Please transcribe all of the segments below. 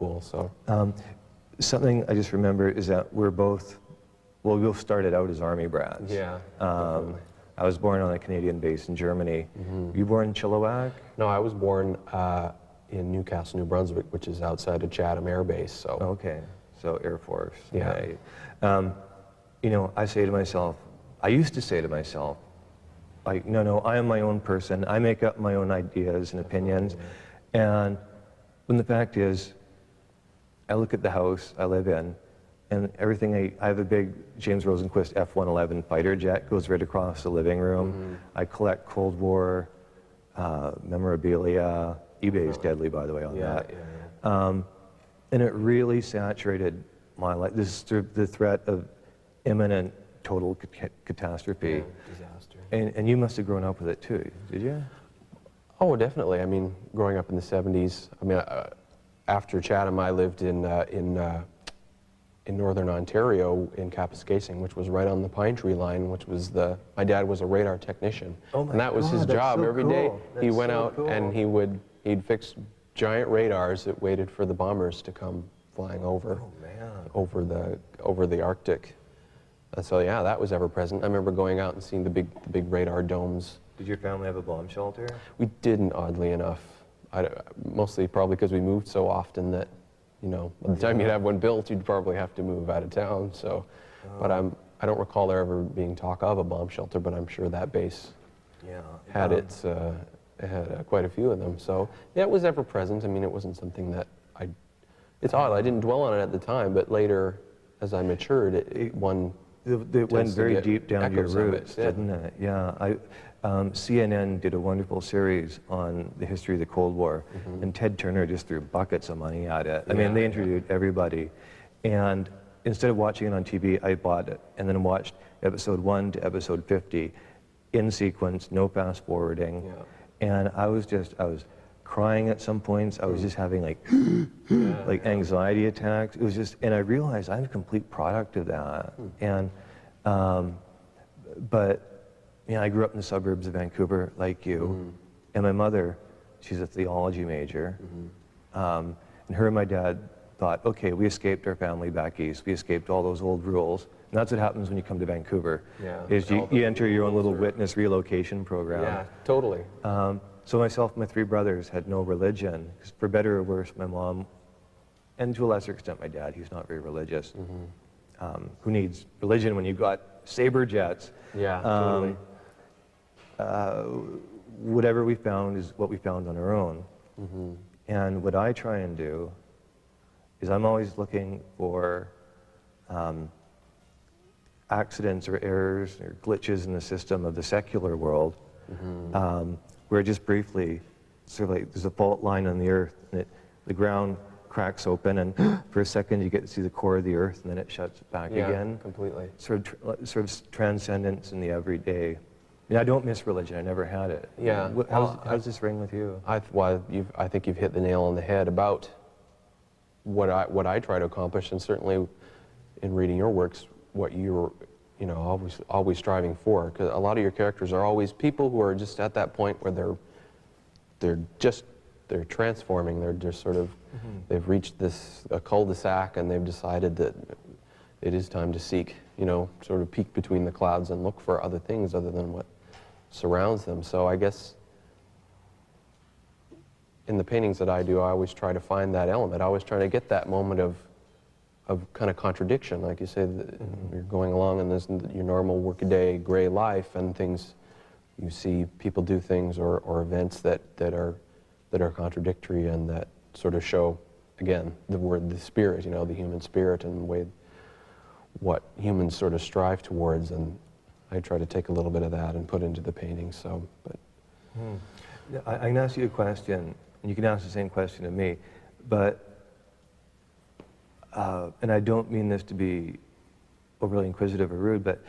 cool. So something I just remember is that we're both, well, we both started out as Army brats. yeah. I was born on a Canadian base in Germany. You born in Chilliwack? No, I was born in Newcastle, New Brunswick, which is outside of Chatham Air Base. So Okay, so Air Force. Yeah. Right. You know, I say to myself, I used to say to myself, like, no, I am my own person. I make up my own ideas and opinions. And when the fact is, I look at the house I live in, and everything, I have a big James Rosenquist F-111 fighter jet, goes right across the living room. I collect Cold War memorabilia. eBay is deadly, by the way, on that. And it really saturated my life. This is the threat of imminent total catastrophe. Disaster. And you must have grown up with it too, did you? Oh, definitely. I mean, growing up in the 70s, I mean, after Chatham, I lived in northern Ontario in Kapuskasing, which was right on the Pine Tree Line, which was my dad was a radar technician. Oh my and that was God, his that's job so every day. cool. He That's went so out cool. and he'd fix giant radars that waited for the bombers to come flying over. Oh man. Over the Arctic. And so yeah, that was ever present. I remember going out and seeing the big radar domes. Did your family have a bomb shelter? We didn't, oddly enough. Mostly probably because we moved so often that, you know, by the time you'd have one built, you'd probably have to move out of town. So, but I don't recall there ever being talk of a bomb shelter, but I'm sure that base had quite a few of them. So yeah, it was ever present. I mean, it wasn't something that it's odd. I didn't dwell on it at the time, but later, as I matured, it went very deep down your echoes of roots, it, yeah. didn't it? Yeah. CNN did a wonderful series on the history of the Cold War, and Ted Turner just threw buckets of money at it. I mean, they interviewed everybody. And instead of watching it on TV, I bought it and then watched episode 1 to episode 50 in sequence, no fast forwarding. Yeah. And I was crying at some points. I was just having like anxiety attacks. It was just, and I realized I'm a complete product of that. And, but, you know, I grew up in the suburbs of Vancouver, like you. And my mother, she's a theology major. And her and my dad thought, okay, we escaped our family back east. We escaped all those old rules. And that's what happens when you come to Vancouver, is you enter your own little witness relocation program. Yeah, totally. So myself and my 3 brothers had no religion, 'cause for better or worse, my mom, and to a lesser extent my dad, he's not very religious. Who needs religion when you've got saber jets? Yeah, totally. Whatever we found is what we found on our own. And what I try and do is I'm always looking for accidents or errors or glitches in the system of the secular world, where just briefly, sort of like there's a fault line on the earth, and the ground cracks open, and for a second you get to see the core of the earth, and then it shuts back again. Completely. Sort of transcendence in the everyday. I mean, I don't miss religion. I never had it. Yeah. How's this ring with you? I think you've hit the nail on the head about what I try to accomplish, and certainly in reading your works, what you're, you know, always striving for. Because a lot of your characters are always people who are just at that point where they're transforming. They're just sort of they've reached a cul-de-sac, and they've decided that it is time to seek, you know, sort of peek between the clouds and look for other things other than what surrounds them. So I guess in the paintings that I do, I always try to find that element. I always try to get that moment of kind of contradiction, like you say, that you're going along in this your normal workaday gray life, and things, you see people do things or events that are contradictory, and that sort of show, again, the spirit, you know, the human spirit, and the way what humans sort of strive towards. And I try to take a little bit of that and put into the painting. So, but I can ask you a question, and you can ask the same question to me, but and I don't mean this to be overly inquisitive or rude, but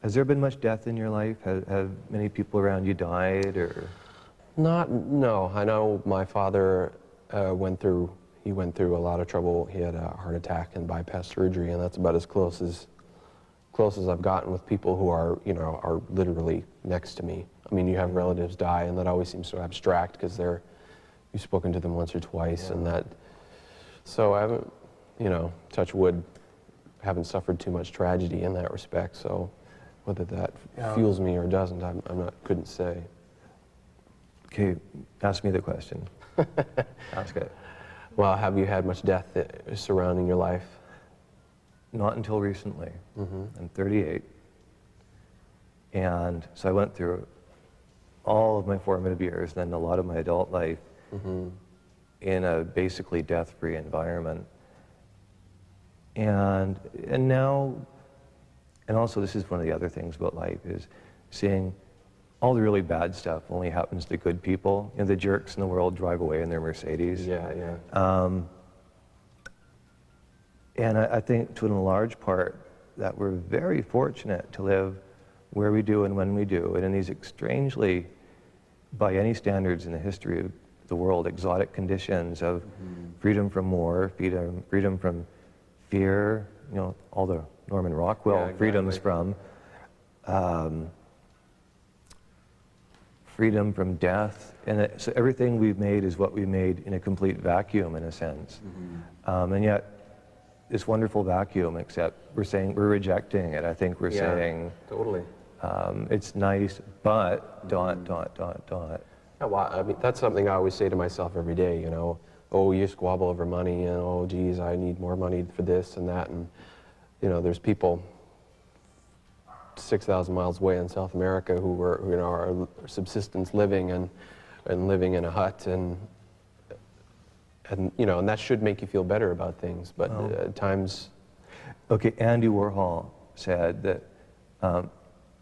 has there been much death in your life? Have many people around you died, or? No. I know my father went through a lot of trouble. He had a heart attack and bypass surgery, and that's about as close as I've gotten with people who are, you know, are literally next to me. I mean, you have relatives die, and that always seems so abstract because you've spoken to them once or twice, and So I haven't, touch wood, haven't suffered too much tragedy in that respect. So whether that fuels me or doesn't, couldn't say. Okay, ask me the question. Ask it. Well, have you had much death surrounding your life? Not until recently. I'm 38. And so I went through all of my formative years and then a lot of my adult life in a basically death-free environment. And now, and also this is one of the other things about life, is seeing all the really bad stuff only happens to good people. The jerks in the world drive away in their Mercedes. Yeah. And I think to a large part that we're very fortunate to live where we do and when we do, and in these strangely, by any standards in the history of the world, exotic conditions of freedom from war, freedom from fear, all the Norman Rockwell freedoms from, freedom from death, and so everything we've made is what we made in a complete vacuum, in a sense. And yet, this wonderful vacuum, except we're rejecting it. I think we're saying, totally. It's nice, but ... Yeah, well, I mean, that's something I always say to myself every day. Oh, you squabble over money, and oh, geez, I need more money for this and that, and there's people 6,000 miles away in South America who are subsistence living and living in a hut, and that should make you feel better about things, but at times. Okay, Andy Warhol said that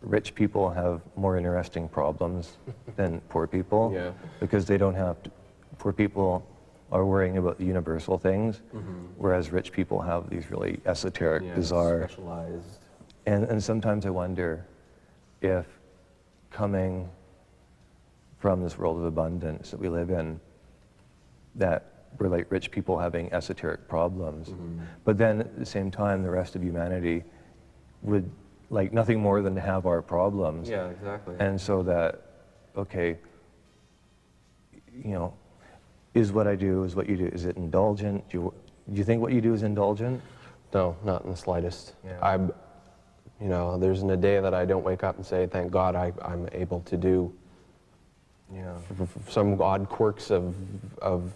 rich people have more interesting problems than poor people, because they don't have to. Poor people are worrying about the universal things, whereas rich people have these really esoteric, bizarre, specialized. And sometimes I wonder if coming from this world of abundance that we live in, that we're like rich people having esoteric problems, but then at the same time the rest of humanity would like nothing more than to have our problems. Yeah, exactly. And so that, okay, is what I do, is what you do, is it indulgent? Do you think what you do is indulgent? No, not in the slightest. Yeah. There isn't a day that I don't wake up and say, thank God I'm able to do some odd quirks of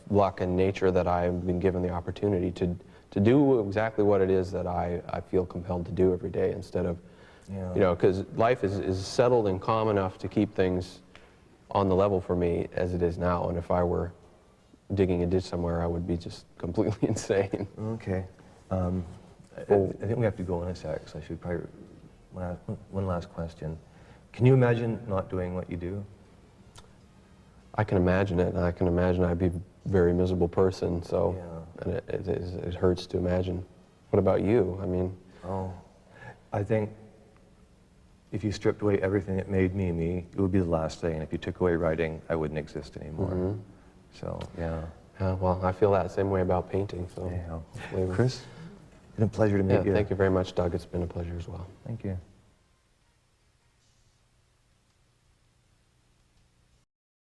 luck and nature that I've been given the opportunity to do exactly what it is that I feel compelled to do every day, instead of, because life is settled and calm enough to keep things on the level for me as it is now, and if I were digging a ditch somewhere, I would be just completely insane. Okay. I think we have to go in a sec, so I should probably, one last question. Can you imagine not doing what you do? I can imagine it, and I can imagine I'd be a very miserable person, so, and it hurts to imagine. What about you? I mean... I think if you stripped away everything that made me me, it would be the last thing, and if you took away writing, I wouldn't exist anymore. So, well, I feel that same way about painting, so... Chris, it's been a pleasure to meet you. Thank you very much, Doug. It's been a pleasure as well. Thank you.